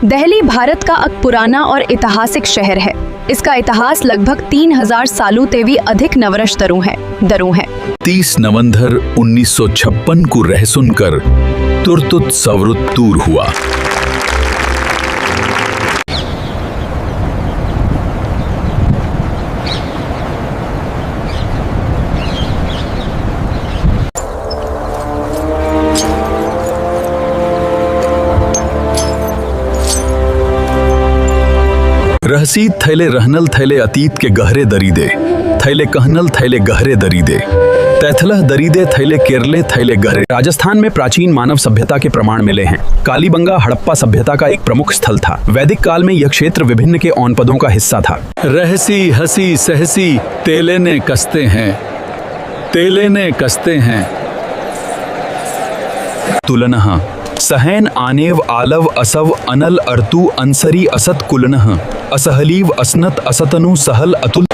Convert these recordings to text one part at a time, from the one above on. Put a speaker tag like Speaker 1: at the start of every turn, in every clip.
Speaker 1: दिल्ली भारत का एक पुराना और ऐतिहासिक शहर है। इसका इतिहास लगभग 3000 सालों से भी अधिक नवरश दरों है।
Speaker 2: 30 नवंबर 1956 को रह सुनकर तुर्तुत सवरुत दूर हुआ। रहसीद थैले रहनल थैले अतीत के गहरे दरीदे, थैले कहनल थैले गहरे दरीदे, तैथलह दरीदे थैले केरले थैले गहरे। राजस्थान में प्राचीन मानव सभ्यता के प्रमाण मिले हैं। कालीबंगा हड़प्पा सभ्यता का एक प्रमुख स्थल था। वैदिक काल में यह क्षेत्र विभिन्न के औनपदों का हिस्सा था।
Speaker 3: रहसी हसी सहसी तेले ने कसते हैं, तेले ने कसते हैं।
Speaker 2: तुलनः सहैन आनेव आलव असव अनल अर्तु अंसरी असत कुलनः असहलीव असनत असतनु सहल अतुल।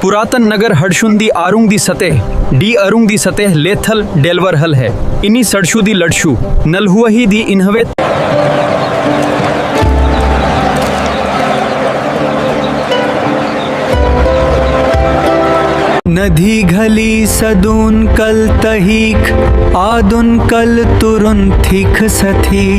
Speaker 4: पुरातन नगर हड़शुंदी आरुंग दी सतह डी अरुंग दी सतह लेथल डेलवर हल है। इन्हीं सड़शु दी लड़शु नलहुही दी इन्हवे।
Speaker 5: नदी घली सदून कल तहीक आदुन कल तुरुन thick Sathi.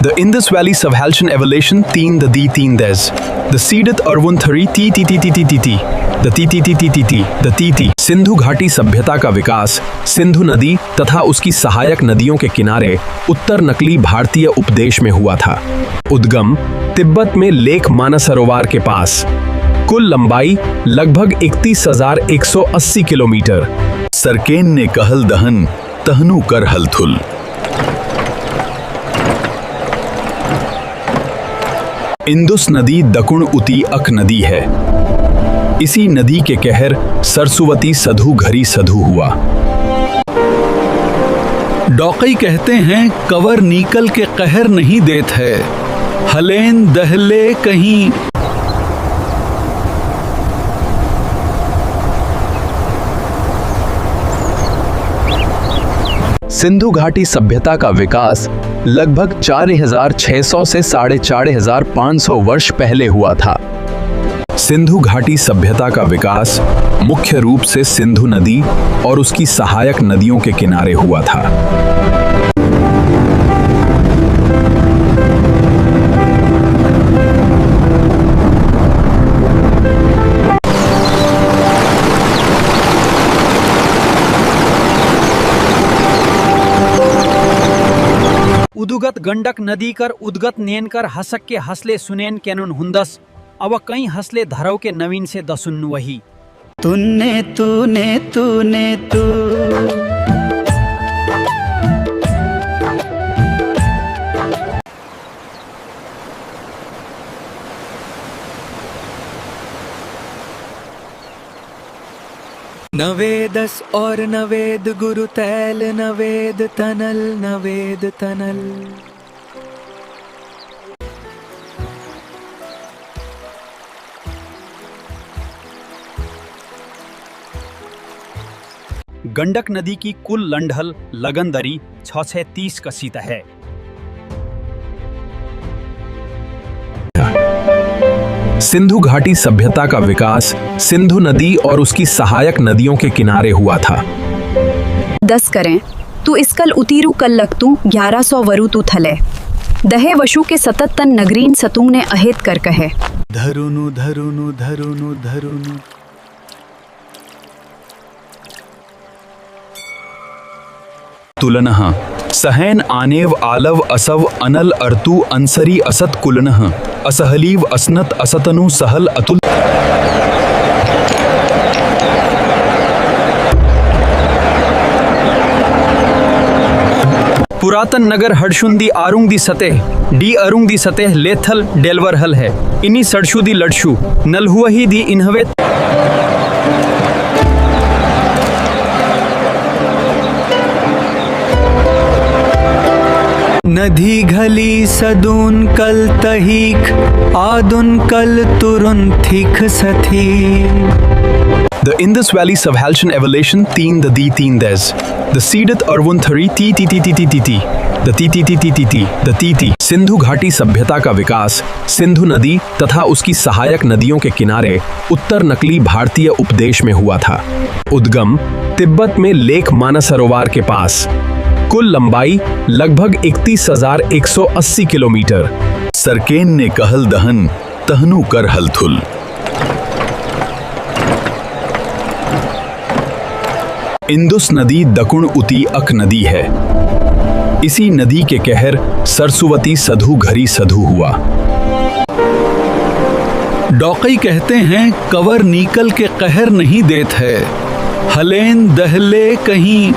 Speaker 2: The Indus Valley Subhalcyon Evolution 3 the D 3 des. The Seedith Arvun 3 T T T T T T T. The T T T T T T. The T T. Sindhu घाटी सभ्यता का विकास सिंधु नदी तथा उसकी सहायक नदियों के किनारे उत्तर नकली भारतीय उपदेश में हुआ था। उद्गम तिब्बत में लेक मानसरोवर के पास। कुल लंबाई लगभग 31,180 किलोमीटर। सरकेन ने कहल दहन तहनु कर हलथुल। इंदुस नदी दकुण उती अक नदी है। इसी नदी के कहर सरस्वती सधु घरी सधु हुआ।
Speaker 3: डॉकई कहते हैं कवर नीकल के कहर नहीं देत है, हलेन दहले कहीं।
Speaker 2: सिंधु घाटी सभ्यता का विकास लगभग 4600 से 4500 वर्ष पहले हुआ था। सिंधु घाटी सभ्यता का विकास मुख्य रूप से सिंधु नदी और उसकी सहायक नदियों के किनारे हुआ था।
Speaker 4: उदुगत गंडक नदी कर उदगत नेन कर हसक के हसले सुनेन केनुन हुंदस अव कई हसले धरव के नवीन से दसुन वही।
Speaker 5: तूने तूने तूने तू नवेदस और नवेद गुरु तैल नवेद तनल नवेद तनल।
Speaker 4: गंडक नदी की कुल लंढल लगनदरी 630 कसीत है।
Speaker 2: सिंधु घाटी सभ्यता का विकास सिंधु नदी और उसकी सहायक नदियों के किनारे हुआ था।
Speaker 1: 10 करें तू इसकल उतीरू कल लगतू 1100 वरु तू थले दहे वशु के सतत तन नगरीन सतुंग ने अहेत कर कहे।
Speaker 5: धरुनु धरुनु धरुनु धरुनु।
Speaker 2: तुलनः सहैन आनेव आलव असव अनल अर्तु अंसरी असत कुलनः असहलीव असनत असतनु सहल अतुल।
Speaker 4: पुरातन नगर हड़शुंदी आरुंग दी सतह डी अरुंग दी सतह लेथल डेलवर हल है। इन्हीं सड़शु दी लड़शु नलहुही दी इन्हवे।
Speaker 5: नदी घली सदून कल तहीक आदुन कल तुरुन thick Sathi.
Speaker 2: The Indus Valley Subhaltian Evolution 3 the D3 Des. The Siddhat Arvun Thari TTTTTTT. The TTTTTT. The TT. Sindhu घाटी सभ्यता का विकास सिंधु नदी तथा उसकी सहायक नदियों के किनारे उत्तर नकली भारतीय उपदेश में हुआ था। उद्गम तिब्बत में लेक मानसरोवर के पास। कुल लंबाई लगभग 31,180 किलोमीटर।
Speaker 3: सरकेन ने कहल दहन तहनु कर हलथुल।
Speaker 2: इंदुस नदी दकुण उती अक नदी है। इसी नदी के कहर सरस्वती सधु घरी सधु हुआ।
Speaker 3: डॉकई कहते हैं कवर नीकल के कहर नहीं देत है, हलेन दहले कहीं।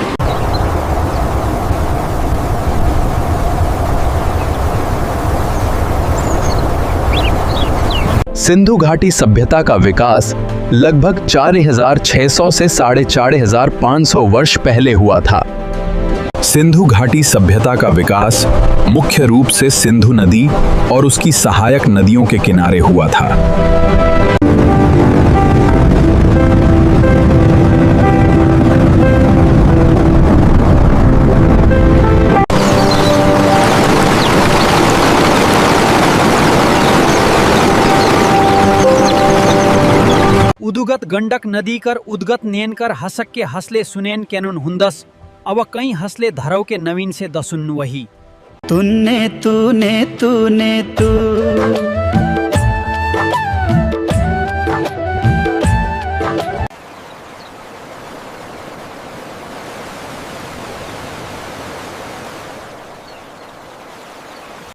Speaker 2: सिंधु घाटी सभ्यता का विकास लगभग 4,600 से 4,500 वर्ष पहले हुआ था। सिंधु घाटी सभ्यता का विकास मुख्य रूप से सिंधु नदी और उसकी सहायक नदियों के किनारे हुआ था।
Speaker 4: उदुगत गंडक नदी कर उद्गत नेन कर हसक के हसले सुनेन कैनुन हुंदस अव कई हसले धरव के नवीन से दसुन वही।
Speaker 5: तूने तूने तूने तू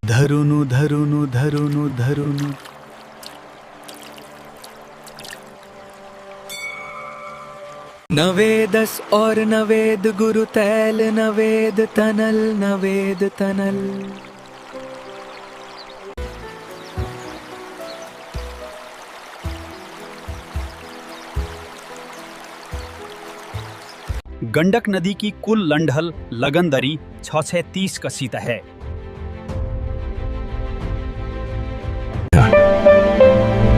Speaker 5: धरुनु धरुनु धरुनु धरुनु। नवेदस और नवेद गुरु तैल नवेद तनल नवेद तनल।
Speaker 4: गंडक नदी की कुल लंढल लगनदरी 630 कसीत है।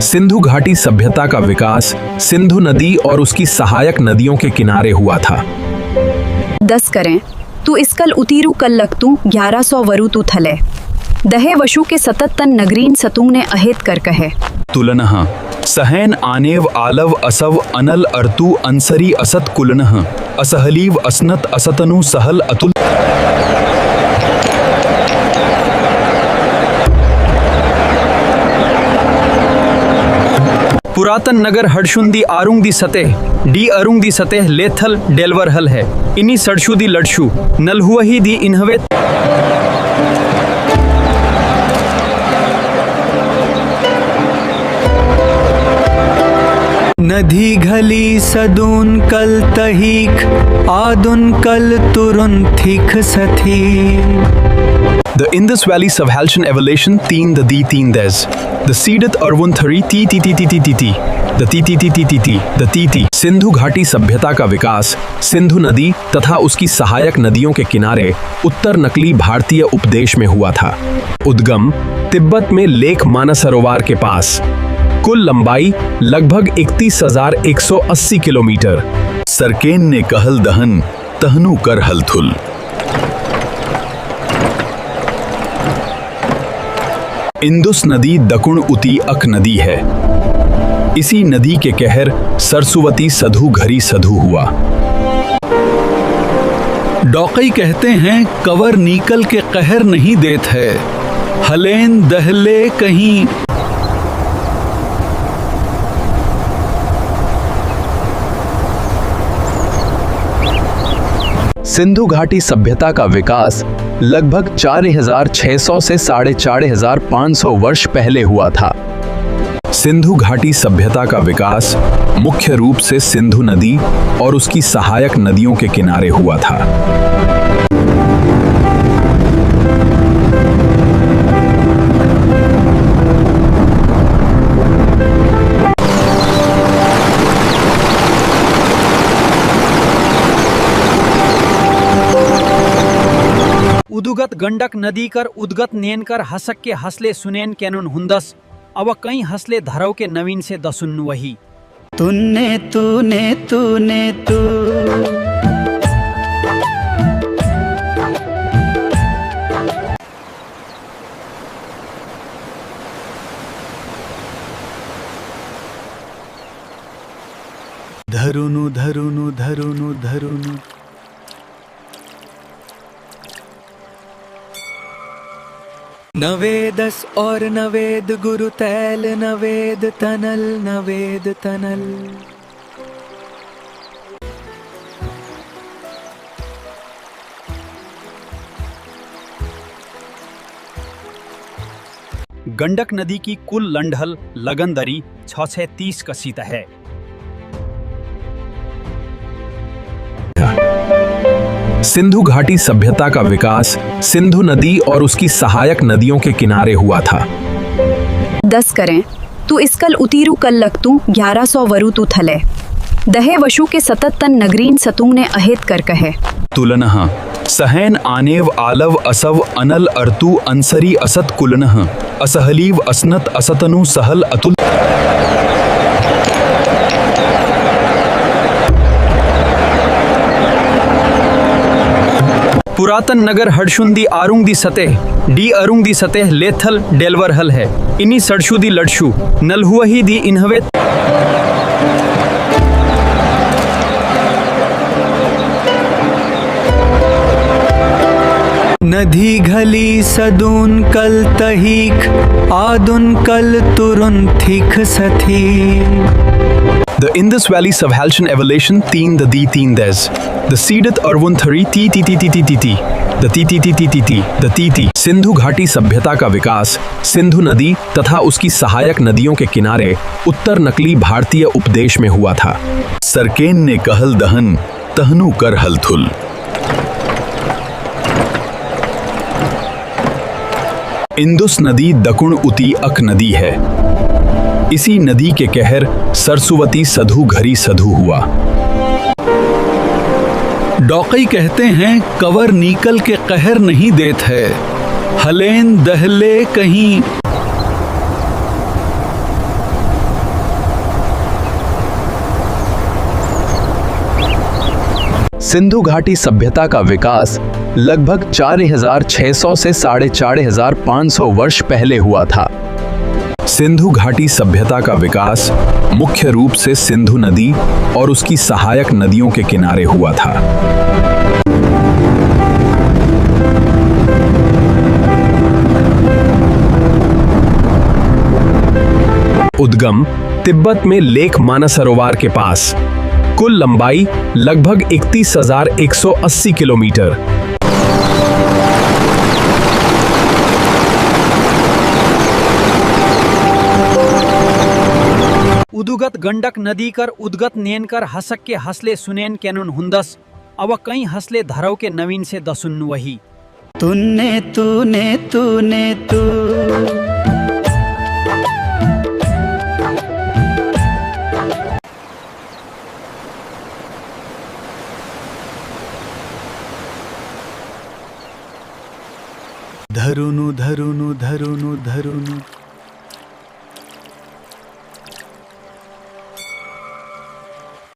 Speaker 2: सिंधु घाटी सभ्यता का विकास सिंधु नदी और उसकी सहायक नदियों के किनारे हुआ था।
Speaker 1: 10 करें तू इसकल उतीरू कल लगतू 1100 वरु तू थले। दहे वशु के सततन नगरीन सतुंग ने अहेत कर कहे।
Speaker 2: तुलनः सहैन आनेव आलव असव अनल अर्तु अंसरी असत कुलनः असहलीव असनत असतनु सहल अतुल।
Speaker 4: पुरातन नगर हड़शुंदी आरुंग दी सतह डी अरुंग दी सतह लेथल डेलवर हल है। इन्हीं सड़शु दी लड़शु नलहुआ ही दी इन्हवे।
Speaker 5: नदी घली सदून कल तहीक आदुन कल तुरुन thick Sathi.
Speaker 2: The Indus Valley Subhaltian Evolution 3 the D3 Des. The Siddhat Arvun Thari TTTTTT. The TTTTTT. The TT. Sindhu घाटी सभ्यता का विकास सिंधु नदी तथा उसकी सहायक नदियों के किनारे उत्तर नकली भारतीय उपदेश में हुआ था। उद्गम तिब्बत में लेक मानसरोवर के पास। कुल लंबाई लगभग 31,180 किलोमीटर।
Speaker 3: सरकेन ने कहल दहन तहनु कर हलथुल।
Speaker 2: इंदुस नदी दकुण उती अक नदी है। इसी नदी के कहर सरस्वती सधु घरी सधु हुआ।
Speaker 3: डॉकई कहते हैं कवर नीकल के कहर नहीं देत है, हलेन दहले कहीं।
Speaker 2: सिंधु घाटी सभ्यता का विकास लगभग 4,600 से 4,500 वर्ष पहले हुआ था। सिंधु घाटी सभ्यता का विकास मुख्य रूप से सिंधु नदी और उसकी सहायक नदियों के किनारे हुआ था।
Speaker 4: उदुगत गंडक नदी कर उद्गत नेन कर हसक के हसले सुनेन कैनुन हुंदस अव कई हसले धरव के नवीन से दसुन वही।
Speaker 5: तूने तूने तूने तू धरुनु धरुनु धरुनु धरुनु नवेदस और नवेद गुरु तैल नवेद तनल नवेद तनल
Speaker 4: गंडक नदी की कुल लंढल लगनदरी 630 कसीत है।
Speaker 2: सिंधु घाटी सभ्यता का विकास सिंधु नदी और उसकी सहायक नदियों के किनारे हुआ था।
Speaker 1: 10 करें तू इसकल उतीरू कल लगतू 1100 वरु तू थले दहे वशु के सतत तन नगरीन सतुंग ने अहेत कर कहे
Speaker 2: तुलनः सहैन आनेव आलव असव अनल अर्तु अंसरी असत कुलनः असहलीव असनत असतनु सहल अतुल।
Speaker 4: पुरातन नगर हड़शुंदी आरुंग दी सतह डी अरुंग दी सतह लेथल डेलवर हल है इन्हीं सड़शु दी लड़शु नलहुआ ही दी इन्हवे
Speaker 5: नदी घली सदून कल तहीक आदुन कल तुरुन thick Sathi
Speaker 2: The Indus Valley Subhaltian Evolution 3 the D 3 des. The Seedith Arvun Thari T T T T T T T. The T T T T T T. The T T. Sindhu घाटी सभ्यता का विकास सिंधु नदी तथा उसकी सहायक नदियों के किनारे उत्तर नकली भारतीय उपदेश में हुआ था।
Speaker 3: सरकेन ने कहल दहन तहनु कर हलथुल।
Speaker 2: इंदुस नदी दकुण उती अक नदी है। इसी नदी के कहर सरसुवती सधु घरी सधु हुआ।
Speaker 3: डॉकई कहते हैं कवर नीकल के कहर नहीं देत है, हलेन दहले कहीं।
Speaker 2: सिंधु घाटी सभ्यता का विकास लगभग 4600 से 4500 वर्ष पहले हुआ था। सिंधु घाटी सभ्यता का विकास मुख्य रूप से सिंधु नदी और उसकी सहायक नदियों के किनारे हुआ था। उद्गम तिब्बत में लेक मानसरोवर के पास। कुल लंबाई लगभग 31,180 किलोमीटर।
Speaker 4: उदुगत गंडक नदी कर उदगत नेन कर हसक के हसले सुनेन कैनुन हुंदस अव कई हसले धरव के नवीन से दसुन वही
Speaker 5: तूने तूने तूने तू धरुनु धरुनु धरुनु धरुनु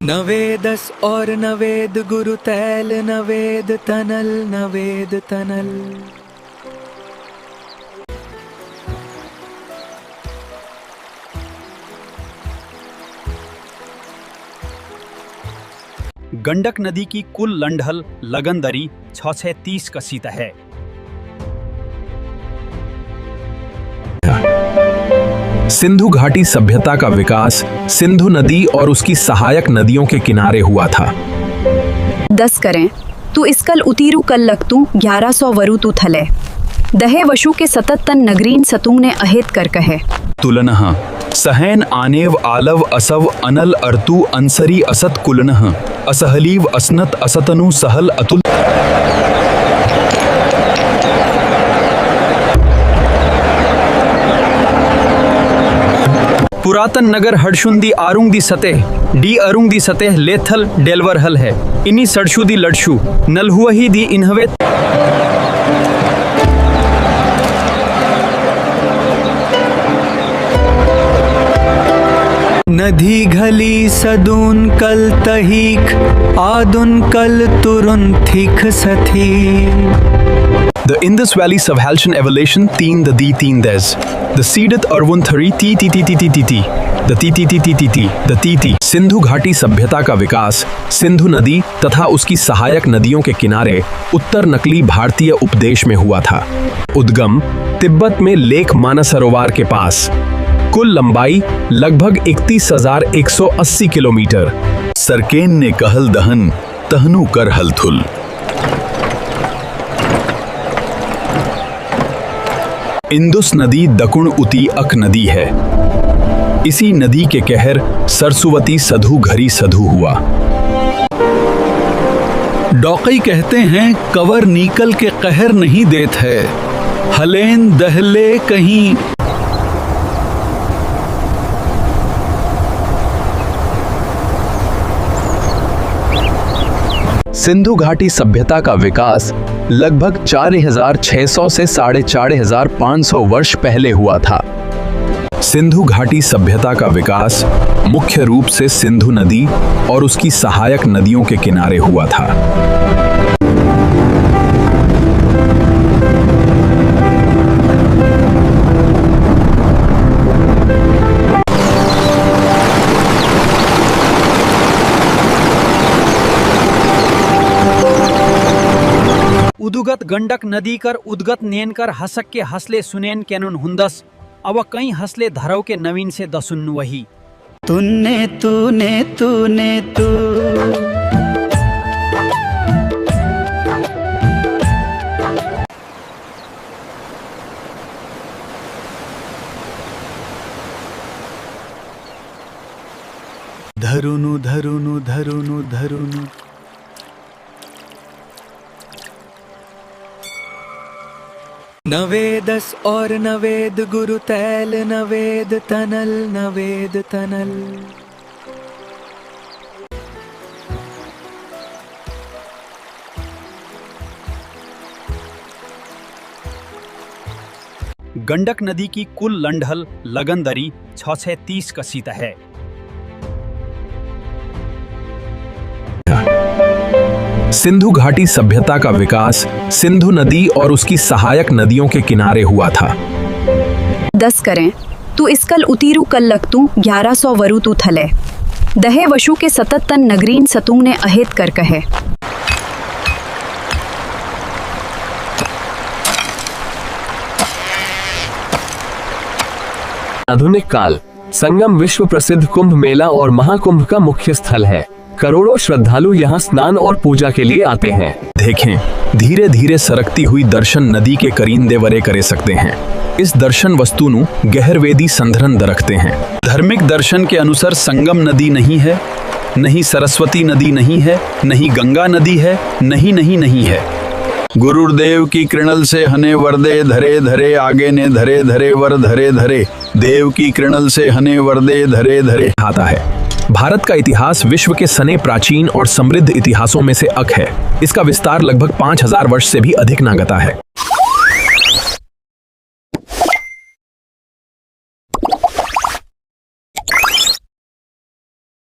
Speaker 5: नवेदस और नवेद गुरु तैल नवेद तनल नवेद तनल
Speaker 4: गंडक नदी की कुल लंढल लगनदरी 630 कसीत है।
Speaker 2: सिंधु घाटी सभ्यता का विकास सिंधु नदी और उसकी सहायक नदियों के किनारे हुआ था।
Speaker 1: 10 करें तू इसकल उतीरू कल लगतू 1100 वरु तू थले दहे वशु के सतत तन नगरीन सतुंग ने अहेत कर कहे
Speaker 2: तुलनः सहैन आनेव आलव असव अनल अर्तु अंसरी असत कुलनः असहलीव असनत असतनु सहल अतुल।
Speaker 4: पुरातन नगर हड़शुंदी आरुंग दी सतह डी अरुंग दी सतह लेथल डेलवर हल है इन्हीं सड़शु दी लड़शु नलहुआ ही दी इन्हवे
Speaker 5: नदी घली सदून कल तहीक आदुन कल तुरुन thick Sathi
Speaker 2: The Indus Valley Subhaltian Evolution 3 the D 3 des. The Seedith Arvun Thari T T T T T T T. The T T T T T T. The T T. Sindhu घाटी सभ्यता का विकास सिंधु नदी तथा उसकी सहायक नदियों के किनारे उत्तर नकली भारतीय उपदेश में हुआ था। उद्गम तिब्बत में लेक मानसरोवर के पास। कुल लंबाई लगभग 31,180 किलोमीटर।
Speaker 3: सरकेन ने कहल दहन तहनु कर हलथुल।
Speaker 2: इंदुस नदी दकुण उती अक नदी है। इसी नदी के कहर सरस्वती सधु घरी सधु हुआ।
Speaker 3: डॉकई कहते हैं कवर नीकल के कहर नहीं देत है, हलेन दहले कहीं।
Speaker 2: सिंधु घाटी सभ्यता का विकास लगभग 4,600 से 4,500 वर्ष पहले हुआ था। सिंधु घाटी सभ्यता का विकास मुख्य रूप से सिंधु नदी और उसकी सहायक नदियों के किनारे हुआ था।
Speaker 4: उदुगत गंडक नदी कर उद्गत नेन कर हसक के हसले सुनेन केनुन हुंदस अव कई हसले धरव के नवीन से दसुन वही।
Speaker 5: तूने तूने तूने तू धरुनु धरुनु धरुनु धरुनु नवेदस और नवेद गुरु तैल नवेद तनल नवेद तनल।
Speaker 4: गंडक नदी की कुल लंढल लगनदरी 630 कसीत है।
Speaker 2: सिंधु घाटी सभ्यता का विकास सिंधु नदी और उसकी सहायक नदियों के किनारे हुआ था।
Speaker 1: 10 करें तू इसकल उतीरू कल लगतू 1100 वरु तू थले दहे वशु के 77 नगरीन सतुंग ने अहेत कर कहे।
Speaker 6: आधुनिक काल संगम विश्व प्रसिद्ध कुंभ मेला और महाकुंभ का मुख्य स्थल है। करोड़ों श्रद्धालु यहाँ स्नान और पूजा के लिए आते हैं।
Speaker 2: देखें धीरे धीरे सरकती हुई दर्शन नदी के करींदे वरे करे सकते हैं। इस दर्शन वस्तु नु गहरवेदी संधरन दरखते हैं। धार्मिक दर्शन के अनुसार संगम नदी नहीं है, नहीं सरस्वती नदी नहीं है, नहीं गंगा नदी है, नहीं है। गुरुदेव की कृणल से हने वरदे धरे धरे आगे ने धरे धरे वर धरे धरे देव की कृणल से हने वरदे धरे धरे आता है। भारत का इतिहास विश्व के सने प्राचीन और समृद्ध इतिहासों में से एक है। इसका विस्तार लगभग 5000 वर्ष से भी अधिक नागता है।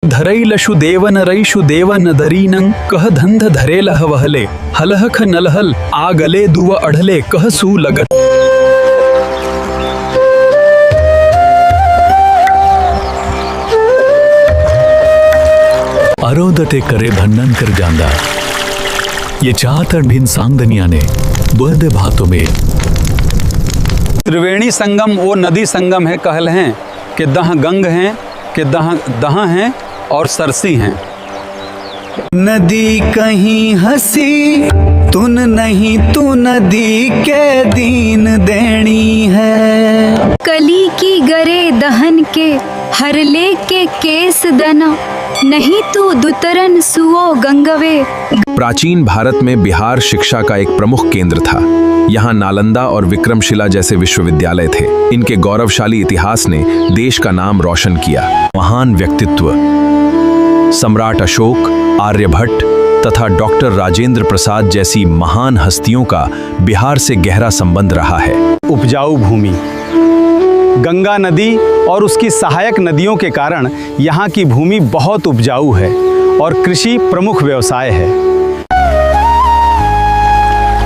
Speaker 2: धरई लशु देवन रईशु देवन दरीनं कह धंध धरे लह वहले हलहख नलहल आगले दुव अढ़ले कह सू लगत।
Speaker 3: अरोदटे करे भन्नन कर जांदा ये चाहतर भिन सांगदनिया ने बद भातों में।
Speaker 7: त्रिवेणी संगम वो नदी संगम है कहल हैं कि दह गंग हैं कि दह हैं और सरसी हैं।
Speaker 5: नदी कहीं हंसी तुन नहीं तू नदी के दीन देनी है।
Speaker 8: कली की गरे दहन के हरले के केस दना नहीं तू दुतरन सुओ गंगवे।
Speaker 2: प्राचीन भारत में बिहार शिक्षा का एक प्रमुख केंद्र था। यहाँ नालंदा और विक्रमशिला जैसे विश्वविद्यालय थे। इनके गौरवशाली इतिहास ने देश का नाम रोशन किया। महान व्यक्तित्व सम्राट अशोक, आर्यभट्ट तथा डॉक्टर राजेंद्र प्रसाद जैसी महान हस्तियों का बिहार से गहरा संबंध रहा है।
Speaker 7: उपजाऊ भूमि, गंगा नदी और उसकी सहायक नदियों के कारण यहाँ की भूमि बहुत उपजाऊ है और कृषि प्रमुख व्यवसाय है।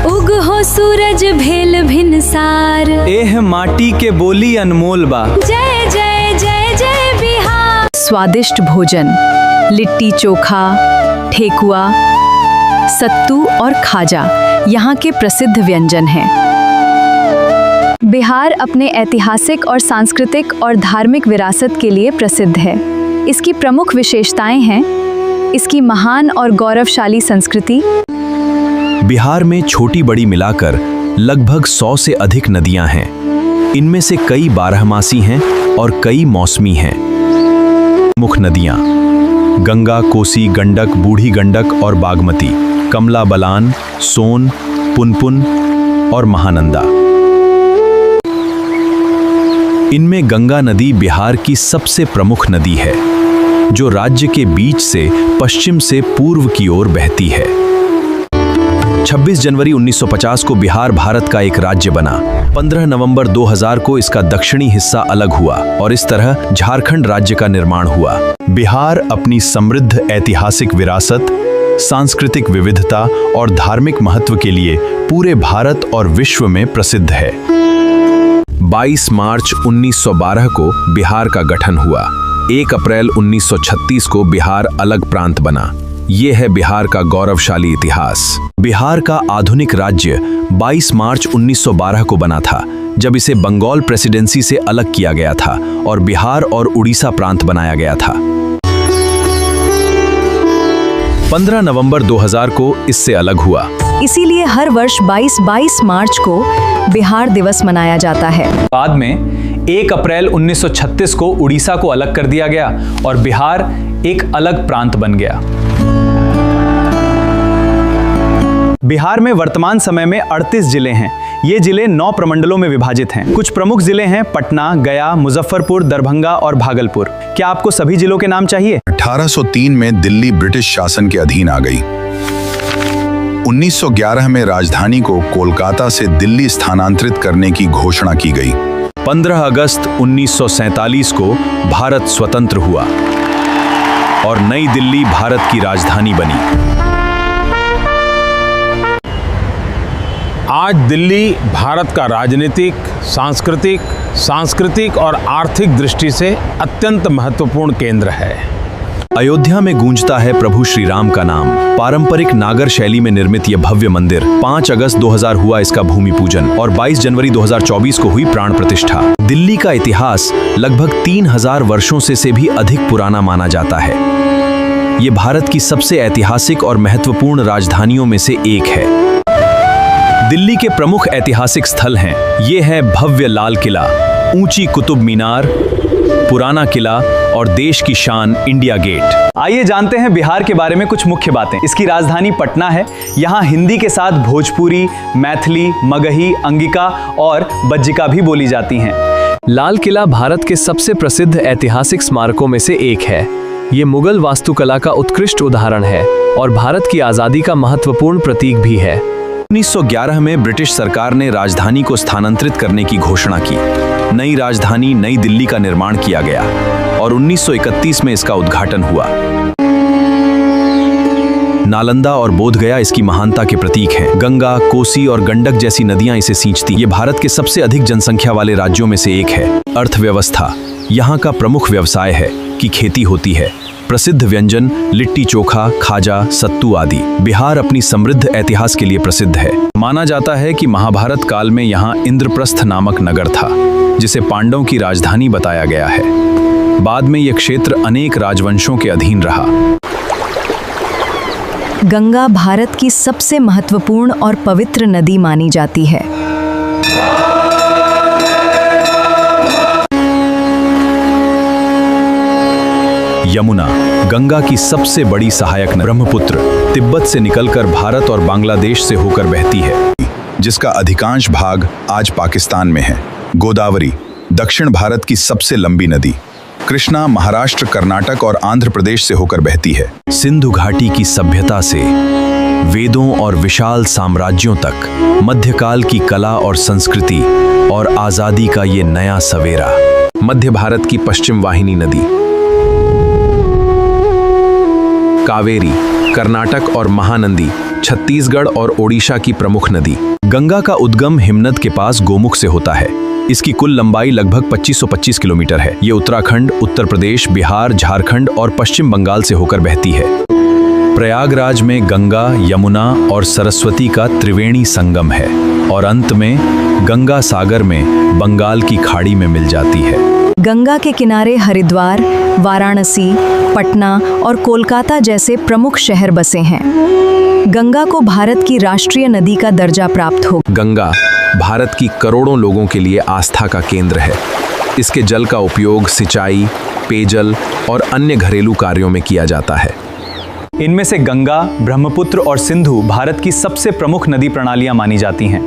Speaker 8: उग हो सूरज भेल भिनसार,
Speaker 5: एह माटी के बोली अनमोल बा।
Speaker 8: जय जय जय जय बिहार।
Speaker 1: स्वादिष्ट भोजन, लिट्टी चोखा, ठेकुआ, सत्तू और खाजा यहाँ के प्रसिद्ध व्यंजन हैं। बिहार अपने ऐतिहासिक और सांस्कृतिक और धार्मिक विरासत के लिए प्रसिद्ध है। इसकी प्रमुख विशेषताएं हैं इसकी महान और गौरवशाली संस्कृति।
Speaker 2: बिहार में छोटी बड़ी मिलाकर लगभग 100 से अधिक नदियां हैं। इनमें से कई बारहमासी हैं और कई मौसमी हैं। मुख्य नदियां गंगा, कोसी, गंडक, बूढ़ी गंडक और बागमती, कमला बलान, सोन, पुनपुन और महानंदा। इनमें गंगा नदी बिहार की सबसे प्रमुख नदी है, जो राज्य के बीच से पश्चिम से पूर्व की ओर बहती है। 26 जनवरी 1950 को बिहार भारत का एक राज्य बना। 15 नवंबर 2000 को इसका दक्षिणी हिस्सा अलग हुआ और इस तरह झारखंड राज्य का निर्माण हुआ। बिहार अपनी समृद्ध ऐतिहासिक विरासत, सांस्कृतिक विविधता और धार्मिक महत्व के लिए पूरे भारत और विश्व में प्रसिद्ध है। 22 मार्च 1912 को बिहार का गठन हुआ। 1 अप्रैल 1936 को बिहार अलग प्रांत बना। ये है बिहार का गौरवशाली इतिहास। बिहार का आधुनिक राज्य 22 मार्च 1912 को बना था, जब इसे बंगाल प्रेसिडेंसी से अलग किया गया था और बिहार और उड़ीसा प्रांत बनाया गया था। 15 नवंबर 2000 को इससे अलग हुआ।
Speaker 1: इसीलिए हर वर्ष 22 मार्च को बिहार दिवस मनाया जाता है।
Speaker 7: बाद में 1 अप्रैल 1936 को उड़ीसा को अलग कर दिया गया और बिहार एक अलग प्रांत बन गया। बिहार में वर्तमान समय में 38 जिले हैं। ये जिले 9 प्रमंडलों में विभाजित हैं। कुछ प्रमुख जिले हैं पटना, गया, मुजफ्फरपुर, दरभंगा और भागलपुर। क्या आपको सभी जिलों के नाम चाहिए?
Speaker 9: 1803 में दिल्ली ब्रिटिश शासन के अधीन आ गई। 1911 में राजधानी को कोलकाता से दिल्ली स्थानांतरित करने की घोषणा की गई।
Speaker 2: 15 अगस्त 1947 को भारत स्वतंत्र हुआ और नई दिल्ली भारत की राजधानी बनी।
Speaker 10: आज दिल्ली भारत का राजनीतिक, सांस्कृतिक और आर्थिक दृष्टि से अत्यंत महत्वपूर्ण केंद्र है।
Speaker 2: अयोध्या में गूंजता है प्रभु श्री राम का नाम। पारंपरिक नागर शैली में निर्मित यह भव्य मंदिर 5 अगस्त 2000 हुआ इसका भूमि पूजन और 22 जनवरी 2024 को हुई प्राण प्रतिष्ठा। दिल्ली का इतिहास लगभग 3000 वर्षों से भी अधिक पुराना माना जाता है। ये भारत की सबसे ऐतिहासिक और महत्वपूर्ण राजधानियों में से एक है। दिल्ली के प्रमुख ऐतिहासिक स्थल हैं। ये है भव्य लाल किला, ऊंची कुतुब मीनार, पुराना किला और देश की शान इंडिया गेट।
Speaker 7: आइए जानते हैं बिहार के बारे में कुछ मुख्य बातें। इसकी राजधानी पटना है। यहाँ हिंदी के साथ भोजपुरी, मैथिली, मगही, अंगिका और बज्जिका भी बोली जाती हैं।
Speaker 6: लाल किला भारत के सबसे प्रसिद्ध ऐतिहासिक स्मारकों में से एक है। ये मुगल वास्तुकला का उत्कृष्ट उदाहरण है और भारत की आज़ादी का महत्वपूर्ण प्रतीक भी है।
Speaker 2: 1911 में ब्रिटिश सरकार ने राजधानी को स्थानांतरित करने की घोषणा की। नई राजधानी नई दिल्ली का निर्माण किया गया और 1931 में इसका उद्घाटन हुआ। नालंदा और बोधगया इसकी महानता के प्रतीक हैं। गंगा, कोसी और गंडक जैसी नदियां इसे सींचती। ये भारत के सबसे अधिक जनसंख्या वाले राज्यों में से एक है। अर्थव्यवस्था, यहाँ का प्रमुख व्यवसाय है कि खेती होती है। प्रसिद्ध व्यंजन लिट्टी चोखा, खाजा, सत्तू आदि। बिहार अपनी समृद्ध इतिहास के लिए प्रसिद्ध है। माना जाता है कि महाभारत काल में यहाँ इंद्रप्रस्थ नामक नगर था, जिसे पांडवों की राजधानी बताया गया है। बाद में यह क्षेत्र अनेक राजवंशों के अधीन रहा।
Speaker 1: गंगा भारत की सबसे महत्वपूर्ण और पवित्र नदी मानी जाती है।
Speaker 2: यमुना, गंगा की सबसे बड़ी सहायक नदी। ब्रह्मपुत्र तिब्बत से निकलकर भारत और बांग्लादेश से होकर बहती है,
Speaker 9: जिसका अधिकांश भाग आज पाकिस्तान में है। गोदावरी, दक्षिण भारत की सबसे लंबी नदी। कृष्णा महाराष्ट्र, कर्नाटक और आंध्र प्रदेश से होकर बहती है।
Speaker 2: सिंधु घाटी की सभ्यता से वेदों और विशाल साम्राज्यों तक, मध्यकाल की कला और संस्कृति और आजादी का ये नया सवेरा। मध्य भारत की पश्चिम वाहिनी नदी। कावेरी कर्नाटक और महानंदी छत्तीसगढ़ और ओडिशा की प्रमुख नदी। गंगा का उद्गम हिमनद के पास गोमुख से होता है। इसकी कुल लंबाई लगभग 2525 किलोमीटर है। ये उत्तराखंड, उत्तर प्रदेश, बिहार, झारखंड और पश्चिम बंगाल से होकर बहती है। प्रयागराज में गंगा, यमुना और सरस्वती का त्रिवेणी संगम है और अंत में गंगा सागर में बंगाल की खाड़ी में मिल जाती है।
Speaker 1: गंगा के किनारे हरिद्वार, वाराणसी, पटना और कोलकाता जैसे प्रमुख शहर बसे हैं। गंगा को भारत की राष्ट्रीय नदी का दर्जा प्राप्त हो।
Speaker 2: गंगा भारत की करोड़ों लोगों के लिए आस्था का केंद्र है। इसके जल का उपयोग सिंचाई, पेयजल और अन्य घरेलू कार्यों में किया जाता है।
Speaker 7: इनमें से गंगा, ब्रह्मपुत्र और सिंधु भारत की सबसे प्रमुख नदी प्रणालियां मानी जाती हैं।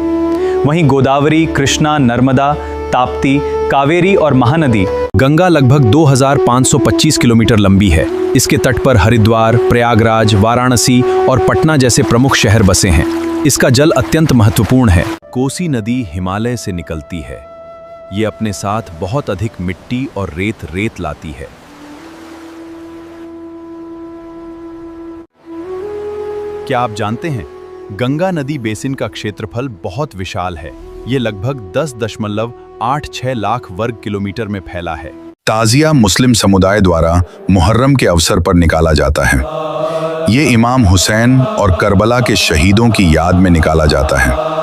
Speaker 7: वहीं गोदावरी, कृष्णा, नर्मदा, ताप्ती, कावेरी और महानदी।
Speaker 2: गंगा लगभग 2525 किलोमीटर लंबी है। इसके तट पर हरिद्वार, प्रयागराज, वाराणसी और पटना जैसे प्रमुख शहर बसे हैं। इसका जल अत्यंत महत्वपूर्ण है। कोसी नदी हिमालय से निकलती है। ये अपने साथ बहुत अधिक मिट्टी और रेत लाती है।
Speaker 7: क्या आप जानते हैं, गंगा नदी बेसिन का क्षेत्रफल बहुत विशाल है। ये लगभग 10.86 लाख वर्ग किलोमीटर में फैला है।
Speaker 9: ताजिया मुस्लिम समुदाय द्वारा मुहर्रम के अवसर पर निकाला जाता है। ये इमाम हुसैन और करबला के शहीदों की याद में निकाला जाता है।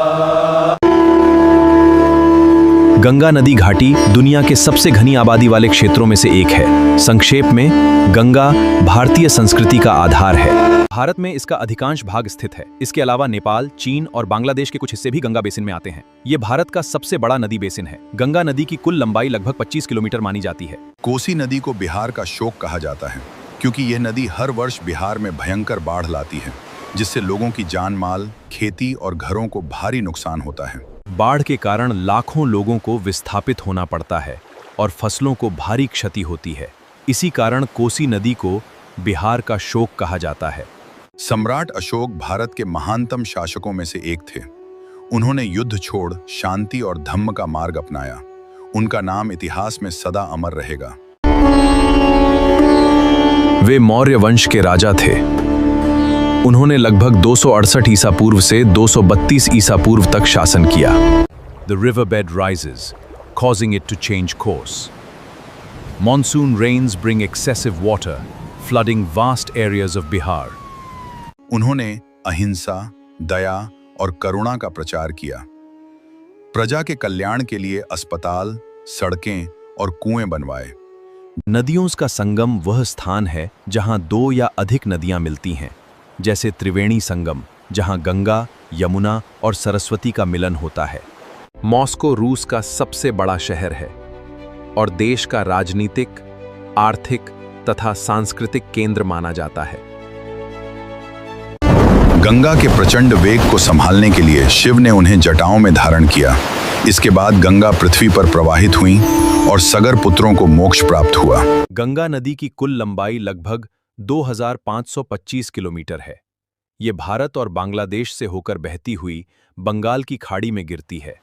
Speaker 2: गंगा नदी घाटी दुनिया के सबसे घनी आबादी वाले क्षेत्रों में से एक है। संक्षेप में, गंगा भारतीय संस्कृति का आधार है। भारत में इसका अधिकांश भाग स्थित है। इसके अलावा नेपाल, चीन और बांग्लादेश के कुछ हिस्से भी गंगा बेसिन में आते हैं। ये भारत का सबसे बड़ा नदी बेसिन है। गंगा नदी की कुल लंबाई लगभग 25 किलोमीटर मानी जाती है।
Speaker 9: कोसी नदी को बिहार का शोक कहा जाता है, क्योंकि यह नदी हर वर्ष बिहार में भयंकर बाढ़ लाती है, जिससे लोगों की जान माल, खेती और घरों को भारी नुकसान होता है।
Speaker 2: बाढ़ के कारण लाखों लोगों को विस्थापित होना पड़ता है और फसलों को भारी क्षति होती है। इसी कारण कोसी नदी को बिहार का शोक कहा जाता है।
Speaker 9: सम्राट अशोक भारत के महानतम शासकों में से एक थे। उन्होंने युद्ध छोड़ शांति और धम्म का मार्ग अपनाया। उनका नाम इतिहास में सदा अमर रहेगा।
Speaker 2: वे मौर्य वंश के राजा थे। उन्होंने लगभग 268 ईसा पूर्व से 232 ईसा पूर्व तक शासन किया। The river bed rises, causing it to change course. Monsoon rains bring excessive water, flooding vast areas of Bihar.
Speaker 9: उन्होंने अहिंसा, दया और करुणा का प्रचार किया। प्रजा के कल्याण के लिए अस्पताल, सड़कें और कुएं बनवाए।
Speaker 2: नदियों का संगम वह स्थान है जहां 2 या अधिक नदियां मिलती हैं, जैसे त्रिवेणी संगम, जहां गंगा, यमुना और सरस्वती का मिलन होता है। मॉस्को रूस का सबसे बड़ा शहर है और देश का राजनीतिक, आर्थिक तथा सांस्कृतिक केंद्र माना जाता है।
Speaker 9: गंगा के प्रचंड वेग को संभालने के लिए शिव ने उन्हें जटाओं में धारण किया। इसके बाद गंगा पृथ्वी पर प्रवाहित हुई और सगर पुत्रों को मोक्ष प्राप्त हुआ।
Speaker 2: गंगा नदी की कुल लंबाई लगभग 2525 किलोमीटर है। ये भारत और बांग्लादेश से होकर बहती हुई बंगाल की खाड़ी में गिरती है।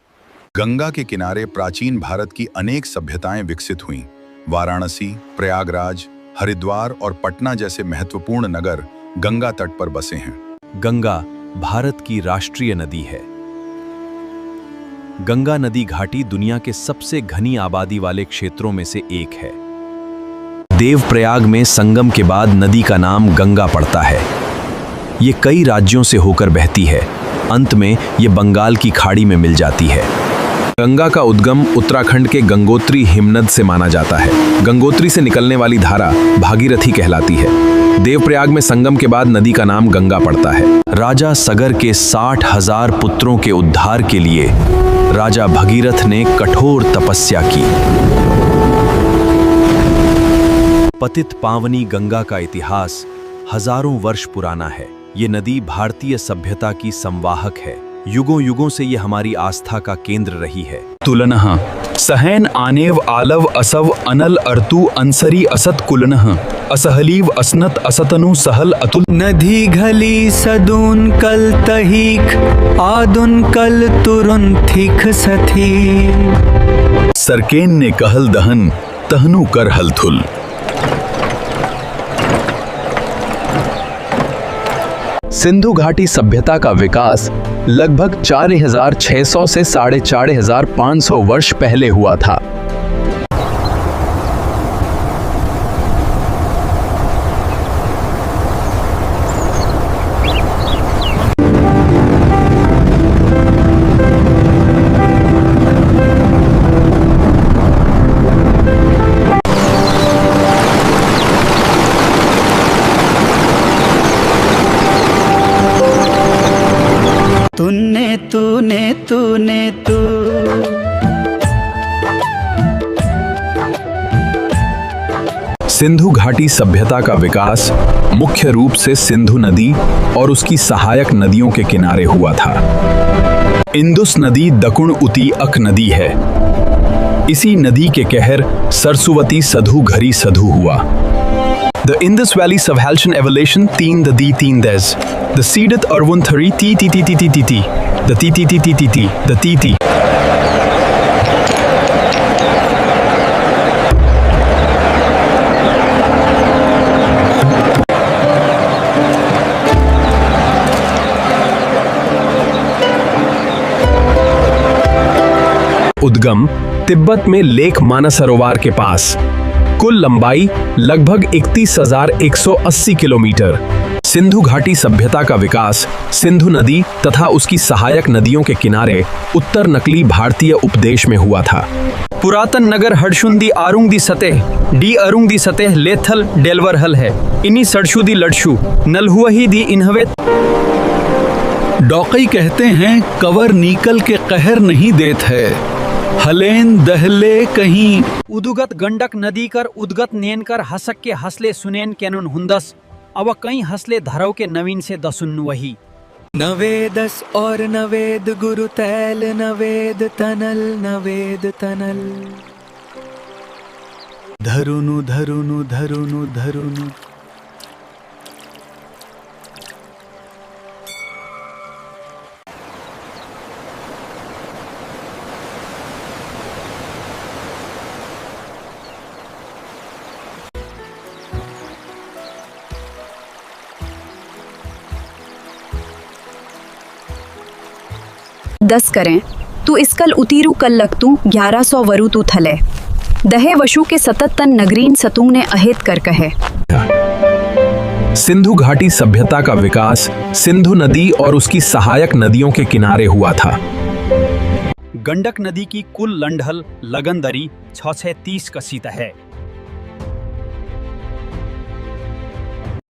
Speaker 9: गंगा के किनारे प्राचीन भारत की अनेक सभ्यताएं विकसित हुईं। वाराणसी, प्रयागराज, हरिद्वार और पटना जैसे महत्वपूर्ण नगर गंगा तट पर बसे हैं।
Speaker 2: गंगा भारत की राष्ट्रीय नदी है। गंगा नदी घाटी दुनिया के सबसे घनी आबादी वाले क्षेत्रों में से एक है। देवप्रयाग में संगम के बाद नदी का नाम गंगा पड़ता है। ये कई राज्यों से होकर बहती है। अंत में ये बंगाल की खाड़ी में मिल जाती है। गंगा का उद्गम उत्तराखंड के गंगोत्री हिमनद से माना जाता है। गंगोत्री से निकलने वाली धारा भागीरथी कहलाती है। देवप्रयाग में संगम के बाद नदी का नाम गंगा पड़ता है। राजा सगर के 60,000 पुत्रों के उद्धार के लिए राजा भगीरथ ने कठोर तपस्या की। पतित पावनी गंगा का इतिहास हजारों वर्ष पुराना है। ये नदी भारतीय सभ्यता की संवाहक है।
Speaker 9: युगों युगों से ये हमारी आस्था का केंद्र रही है।
Speaker 2: तुलनः सहैन आनेव आलव असव अनल अर्तु अंसरी असत कुलनः असहलीव असनत असतनु सहल अतुल।
Speaker 5: नदी घली सदून कल तहीक आदुन कल तुरुन थिक सथी।
Speaker 2: सरकेन ने कहल दहन तहनु कर हलथुल।
Speaker 6: सिंधु घाटी सभ्यता का विकास लगभग 4600 से 4500 वर्ष पहले हुआ था।
Speaker 5: तूने तूने तूने तू।
Speaker 2: सिंधु घाटी सभ्यता का विकास मुख्य रूप से सिंधु नदी और उसकी सहायक नदियों के किनारे हुआ था। इंदुस नदी दकुण उती अक नदी है। इसी नदी के कहर सरस्वती सधु घरी सधु हुआ। The Indus Valley Subhaltian Evolution 3 the D 3 des. The Seedith Arvun Thari T T T T T T T. The T T T T T T. The T T. उद्गम तिब्बत में लेक मानसरोवर के पास। कुल लंबाई लगभग 31,180 किलोमीटर। सिंधु घाटी सभ्यता का विकास सिंधु नदी तथा उसकी सहायक नदियों के किनारे उत्तर नकली भारतीय उपदेश में हुआ था।
Speaker 4: पुरातन नगर हड़शुंदी आरुंग दी सतह डी अरुंग दी सतह लेथल डेलवर हल है। इन्हीं सड़शु दी लड़शु नलहुआ दी इन्हवे।
Speaker 3: डॉकई कहते हैं कवर नीकल के कहर नहीं देत है, हलेन दहले कहीं।
Speaker 4: उदुगत गंडक नदी कर उदगत नेन कर हसक के हसले सुनेन केनुन हुंदस अव कई हसले धरव के नवीन से दसुन वही।
Speaker 5: नवेदस और नवेद गुरु तैल नवेद तनल नवेद तनल। धरुनु धरुनु धरुनु धरुनु।
Speaker 1: दस करें तू इसकल उतीरू कल लगतू 1100 वरु तू थले दहे वशु के सतत तन नगरीन सतुंग ने अहेत कर कहे।
Speaker 2: सिंधु घाटी सभ्यता का विकास सिंधु नदी और उसकी सहायक नदियों के किनारे हुआ था।
Speaker 4: गंडक नदी की कुल लंढल लगनदरी 630 कसीत है।